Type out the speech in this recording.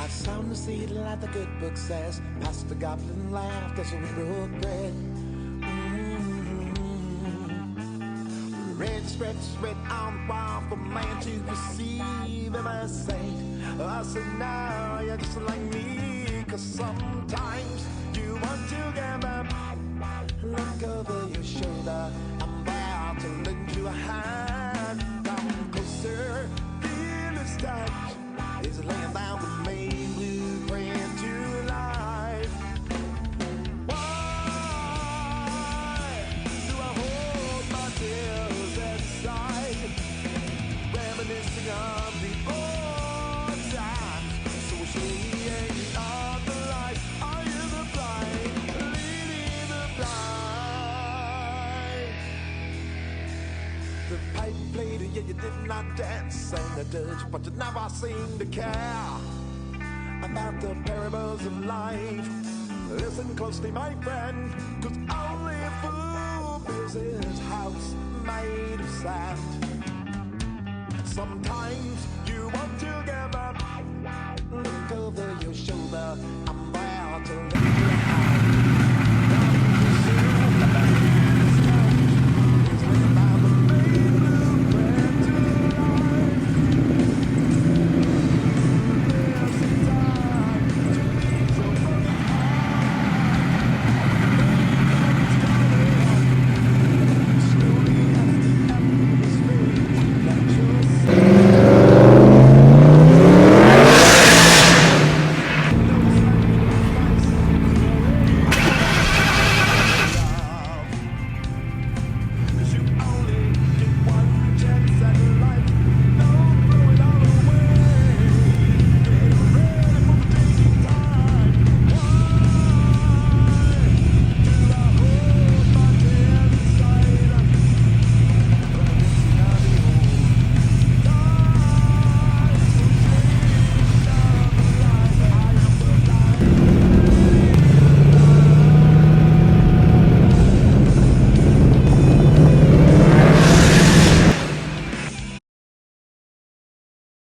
I sown the seed like the good book says. Past the goblin laughed as we broke bread. Red spread on the wall for man to receive. Am I a saint? I said no, you're just like me. Cause sometimes you want to give up. Look over your shoulder, I'm about to lend you a hand. Come closer, feel his touch. He's laying down the main blueprint to life. Why do I hold my tears inside, reminiscing of the old times? So shady of the light, are you the blind, leading the blind? The pipe played, yeah, you did not dance, sang the dirge, but you never seemed to care about the parables of life. Listen closely, my friend, cause only a fool builds his house made of sand. Sometimes